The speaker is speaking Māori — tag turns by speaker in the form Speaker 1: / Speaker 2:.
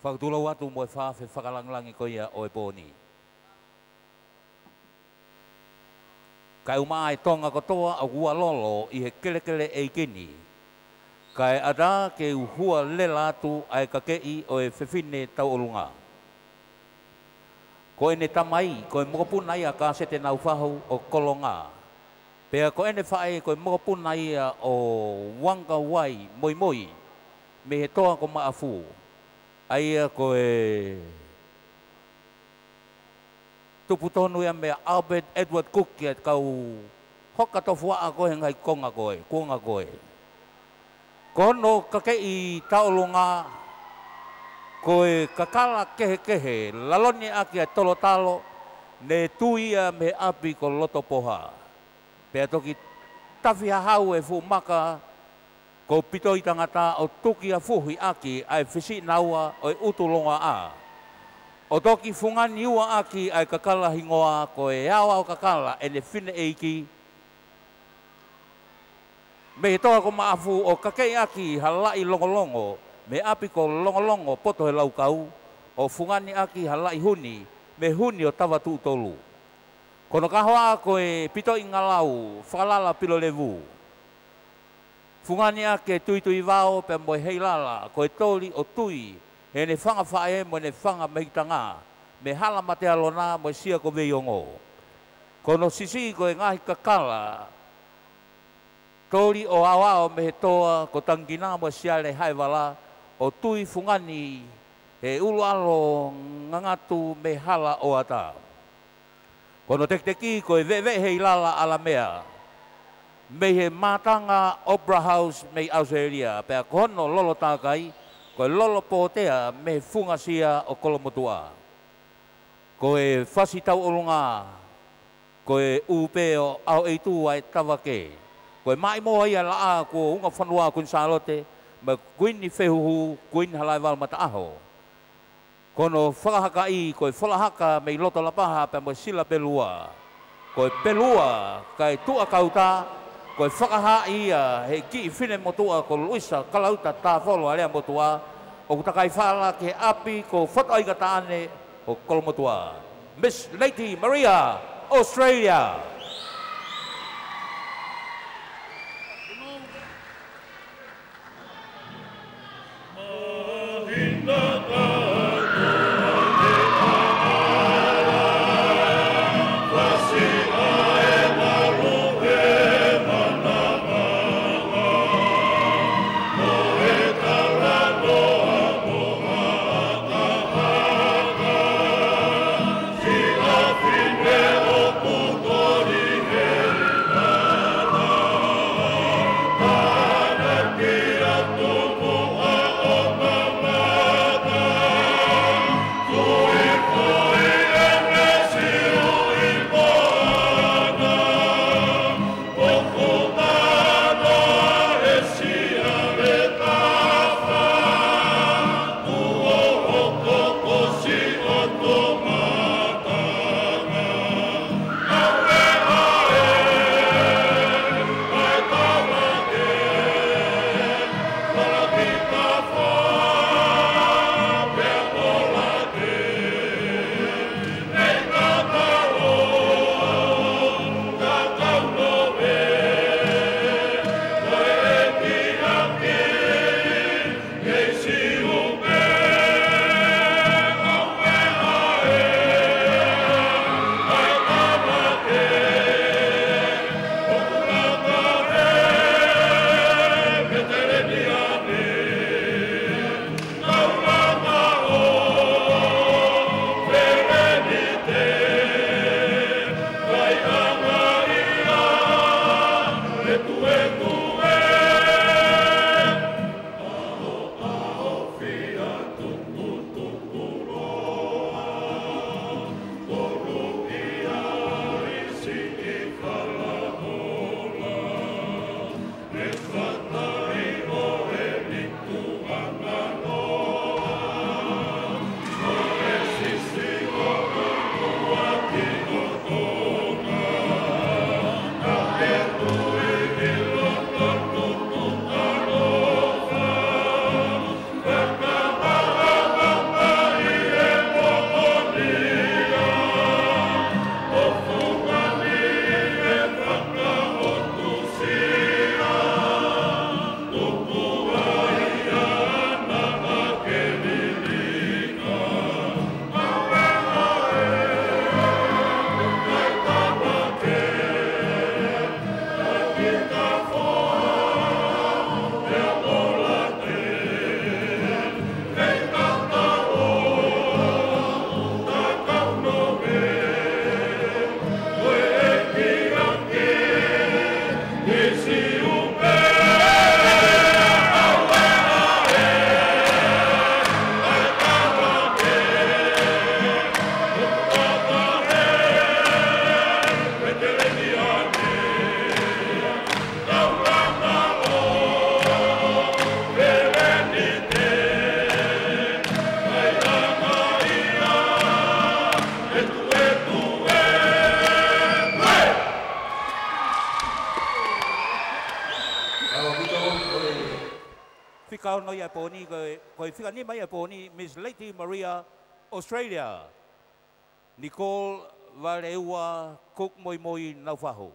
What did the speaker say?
Speaker 1: Whakatula watu mo e whawhi whakalanglangi ko ia o e pōni. Kai umā e tonga katoa a ua lolo i he kelekele e kini. Kai ada ke uhua lela atu ai ka kei o e whiwhine tau olunga. Ko ene tamai, ko e mokopuna ia ka sete nau whahau o kolonga. Pea ko ene whae ko e mokopuna ia o wanga wai moi moi. Me he toa ko maafu. Aia ko e tuputonu ia me Albert Edward Cook ia kau hoka tofua a koe ngai konga koe, konga koe. Kono kakei taolunga koe kakala kehe kehe, laloni aki a tolo talo, ne tuia me api ko loto poha. Pea toki tafi hahau e fu maka, ko pitoi tangata o tuki a fuhi aki ai whisi naua o e utulonga a. O toki fungani ua aki ai kakala hingoa ko e awa o kakala e ne whine eiki. Me he toa ko maafu o kakei aki halai longolongo, me api ko longolongo poto he laukau, o fungani aki halai huni, me huni o tawa tu tolu. Kono kahoa ko e pitoi ngalau, whalala pilo levu. Fungani ake tui tui wao pe mo hei lala ko e toli o tui he ne whanga whae mo ne whanga mehitanga me hala mate alona mo sia ko veiongo. Kono sisi ko e ngahi kakala toli o awao me he toa ko tangina mo sia le haiwala o tui fungani he ulu alo ngangatu me hala o ata. Kono tekteki ko e vewe hei lala ala mea. Me he matanga Opera House me Australia, pea kono lolo takai, ko lolo potea me funga sia o kolomotua. Ko e whasi tau olunga, ko e upe o au eitu ai tawake. Ko e mai moa ia laa ko unga whanua kun salote, me kuini whehuhu, kuini halai wal mata aho. Kono whakahaka i, ko e whalahaka me loto lapaha pe mo sila pelua. Ko e pelua, kai tua kauta, ko e whakaha ia he ki whine motua ko luisa kalauta tā wholo alea motua o kutakai whala ke api ko whataiga tāne o kolomotua. Miss Lady Maria, Australia. Whikao no ia pōni, koe whika ni mai ia pōni, Miss Lady Maria, Australia. Nicole Vareua, Cook Moi Moi, Naufaho.